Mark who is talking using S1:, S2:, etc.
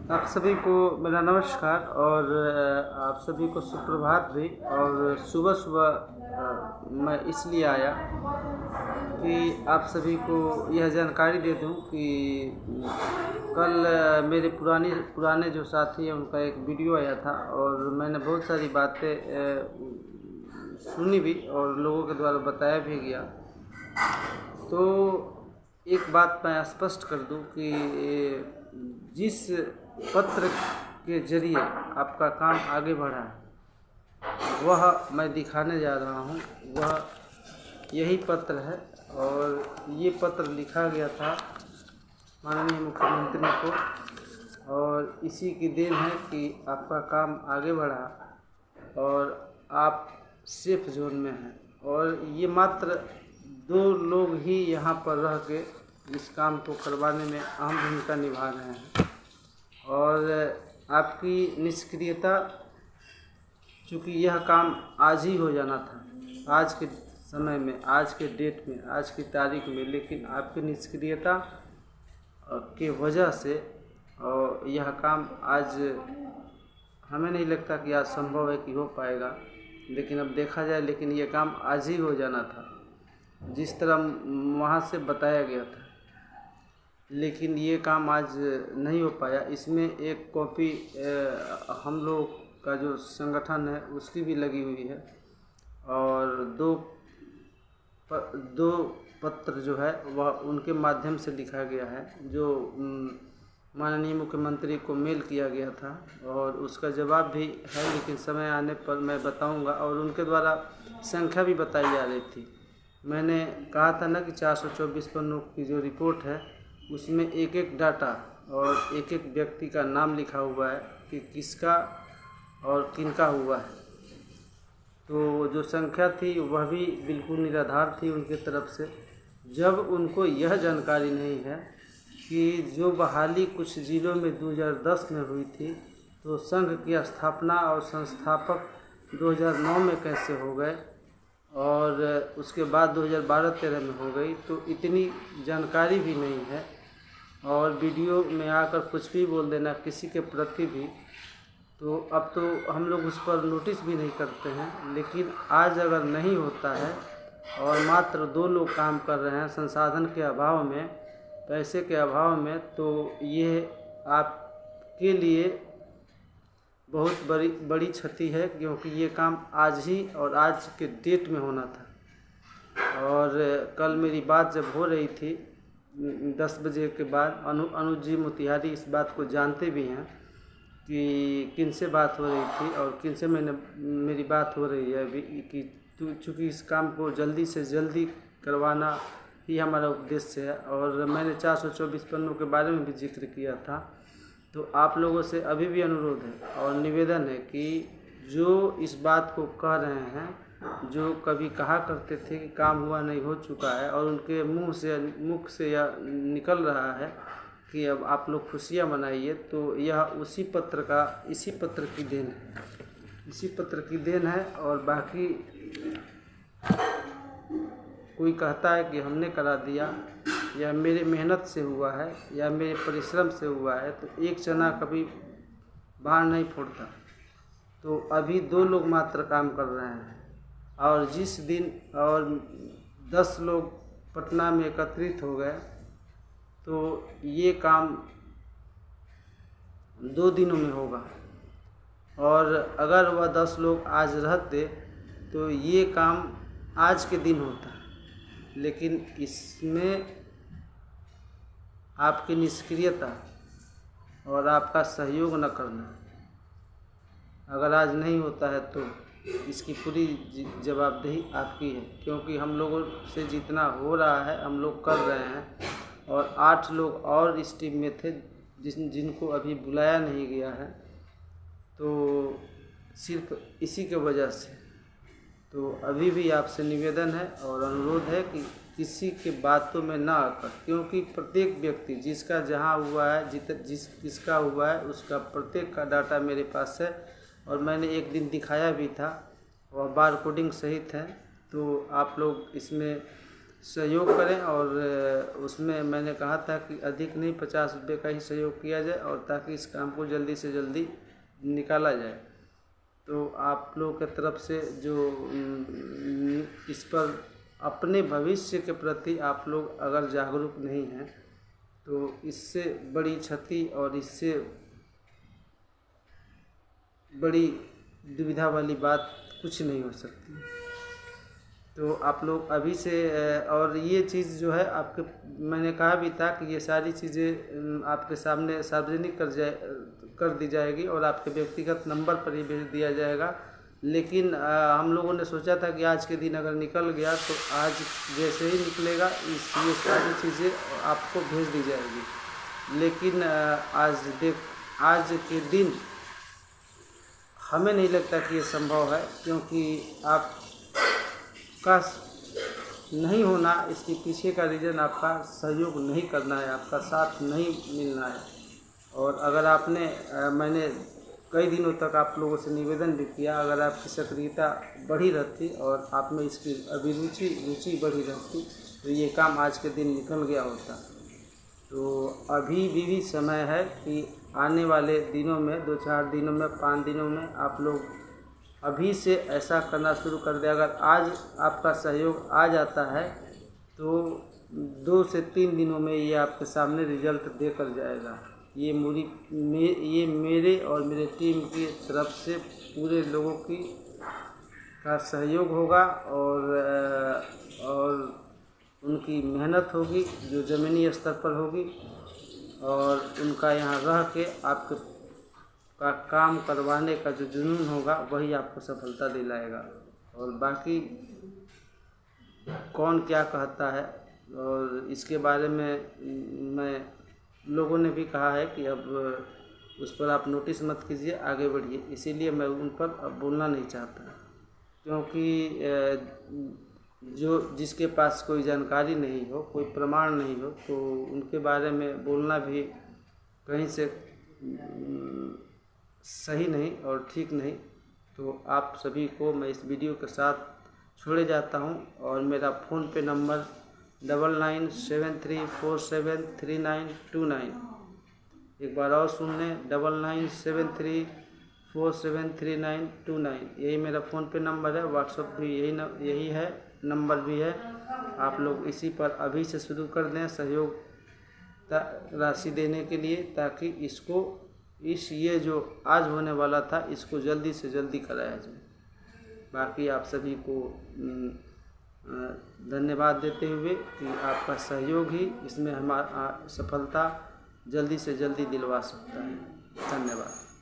S1: आप सभी को मेरा नमस्कार और आप सभी को सुप्रभात भी। और सुबह सुबह मैं इसलिए आया कि आप सभी को यह जानकारी दे दूं कि कल मेरे पुराने जो साथी हैं उनका एक वीडियो आया था और मैंने बहुत सारी बातें सुनी भी और लोगों के द्वारा बताया भी गया। तो एक बात मैं स्पष्ट कर दूं कि जिस पत्र के जरिए आपका काम आगे बढ़ा है वह मैं दिखाने जा रहा हूं, वह यही पत्र है। और ये पत्र लिखा गया था माननीय मुख्यमंत्री को और इसी की देन है कि आपका काम आगे बढ़ा और आप सेफ जोन में हैं। और ये मात्र 2 लोग ही यहाँ पर रह के इस काम को करवाने में अहम भूमिका निभा रहे हैं। और आपकी निष्क्रियता, चूँकि यह काम आज ही हो जाना था, आज के समय में, आज के डेट में, आज की तारीख में, लेकिन आपकी निष्क्रियता के वजह से और यह काम आज हमें नहीं लगता कि आज संभव है कि हो पाएगा। लेकिन अब देखा जाए, लेकिन यह काम आज ही हो जाना था जिस तरह वहाँ से बताया गया था, लेकिन ये काम आज नहीं हो पाया। इसमें एक कॉपी हम लोग का जो संगठन है उसकी भी लगी हुई है और दो पत्र जो है वह उनके माध्यम से लिखा गया है, जो माननीय मुख्यमंत्री को मेल किया गया था और उसका जवाब भी है, लेकिन समय आने पर मैं बताऊंगा। और उनके द्वारा संख्या भी बताई जा रही थी। मैंने कहा था ना कि 424 पन्नों की जो रिपोर्ट है उसमें एक एक डाटा और एक एक व्यक्ति का नाम लिखा हुआ है कि किसका और किनका हुआ है। तो जो संख्या थी वह भी बिल्कुल निराधार थी उनके तरफ से, जब उनको यह जानकारी नहीं है कि जो बहाली कुछ ज़िलों में 2010 में हुई थी, तो संघ की स्थापना और संस्थापक 2009 में कैसे हो गए और उसके बाद 2012-13 में हो गई, तो इतनी जानकारी भी नहीं है। और वीडियो में आकर कुछ भी बोल देना किसी के प्रति भी, तो अब तो हम लोग उस पर नोटिस भी नहीं करते हैं। लेकिन आज अगर नहीं होता है और मात्र 2 लोग काम कर रहे हैं संसाधन के अभाव में, पैसे के अभाव में, तो ये आपके लिए बहुत बड़ी क्षति है, क्योंकि ये काम आज ही और आज के डेट में होना था। और कल मेरी बात जब हो रही थी 10 बजे के बाद, अनुज जी मोतिहारी इस बात को जानते भी हैं कि किन से बात हो रही थी और किन से मेरी बात हो रही है अभी, कि चूँकि इस काम को जल्दी से जल्दी करवाना ही हमारा उद्देश्य है। और मैंने 424 पन्नों के बारे में भी जिक्र किया था। तो आप लोगों से अभी भी अनुरोध है और निवेदन है कि जो इस बात को कह रहे हैं, जो कभी कहा करते थे कि काम हुआ नहीं, हो चुका है, और उनके मुख से यह निकल रहा है कि अब आप लोग खुशियाँ मनाइए, तो यह इसी पत्र की देन है, इसी पत्र की देन है। और बाकी कोई कहता है कि हमने करा दिया या मेरे मेहनत से हुआ है या मेरे परिश्रम से हुआ है, तो एक चना कभी बाहर नहीं फोड़ता। तो अभी 2 लोग मात्र काम कर रहे हैं और जिस दिन और 10 लोग पटना में एकत्रित हो गए, तो ये काम 2 दिनों में होगा। और अगर वह 10 लोग आज रहते तो ये काम आज के दिन होता, लेकिन इसमें आपकी निष्क्रियता और आपका सहयोग न करना अगर आज नहीं होता है, तो इसकी पूरी जवाबदेही आपकी है। क्योंकि हम लोगों से जितना हो रहा है हम लोग कर रहे हैं और 8 लोग और इस टीम में थे जिनको अभी बुलाया नहीं गया है, तो सिर्फ इसी के वजह से। तो अभी भी आपसे निवेदन है और अनुरोध है कि किसी के बातों में ना आकर, क्योंकि प्रत्येक व्यक्ति जिसका जहाँ हुआ है, किसका हुआ है, उसका प्रत्येक का डाटा मेरे पास है और मैंने एक दिन दिखाया भी था, और बार कोडिंग सहित है। तो आप लोग इसमें सहयोग करें। और उसमें मैंने कहा था कि अधिक नहीं 50 रुपये का ही सहयोग किया जाए, और ताकि इस काम को जल्दी से जल्दी निकाला जाए। तो आप लोगों की तरफ से जो इस पर अपने भविष्य के प्रति आप लोग अगर जागरूक नहीं हैं तो इससे बड़ी क्षति और इससे बड़ी दुविधा वाली बात कुछ नहीं हो सकती। तो आप लोग अभी से, और ये चीज़ जो है आपके, मैंने कहा भी था कि ये सारी चीज़ें आपके सामने सार्वजनिक कर दी जाएगी और आपके व्यक्तिगत नंबर पर ही भेज दिया जाएगा। लेकिन हम लोगों ने सोचा था कि आज के दिन अगर निकल गया तो आज जैसे ही निकलेगा ये सारी चीज़ें आपको भेज दी जाएगी। लेकिन आज के दिन हमें नहीं लगता कि ये संभव है, क्योंकि आपका नहीं होना, इसके पीछे का रीज़न आपका सहयोग नहीं करना है, आपका साथ नहीं मिलना है। और अगर मैंने कई दिनों तक आप लोगों से निवेदन भी किया, अगर आपकी सक्रियता बढ़ी रहती और आप में इसकी रुचि बढ़ी रहती तो ये काम आज के दिन निकल गया होता। तो अभी भी समय है कि आने वाले दिनों में, 2-4 दिनों में, 5 दिनों में आप लोग अभी से ऐसा करना शुरू कर दें। अगर आज आपका सहयोग आ जाता है तो 2 से 3 दिनों में ये आपके सामने रिजल्ट देकर जाएगा। ये मेरे और मेरे टीम की तरफ से पूरे लोगों का सहयोग होगा और उनकी मेहनत होगी जो ज़मीनी स्तर पर होगी, और उनका यहाँ रह के आपके का काम करवाने का जो जुनून होगा वही आपको सफलता दिलाएगा। और बाकी कौन क्या कहता है, और इसके बारे में लोगों ने भी कहा है कि अब उस पर आप नोटिस मत कीजिए, आगे बढ़िए। इसीलिए मैं उन पर अब बोलना नहीं चाहता, क्योंकि जिसके पास कोई जानकारी नहीं हो, कोई प्रमाण नहीं हो, तो उनके बारे में बोलना भी कहीं से सही नहीं और ठीक नहीं। तो आप सभी को मैं इस वीडियो के साथ छोड़े जाता हूं, और मेरा फ़ोन पे नंबर 9973473929। एक बार और सुन लें, 9973473929। यही मेरा फ़ोन पे नंबर है। व्हाट्सएप भी यही है, नंबर भी है। आप लोग इसी पर अभी से शुरू कर दें सहयोग राशि देने के लिए, ताकि ये जो आज होने वाला था इसको जल्दी से जल्दी कराया जाए। बाकी आप सभी को धन्यवाद देते हुए कि आपका सहयोग ही इसमें हमारा सफलता जल्दी से जल्दी दिलवा सकता है। धन्यवाद।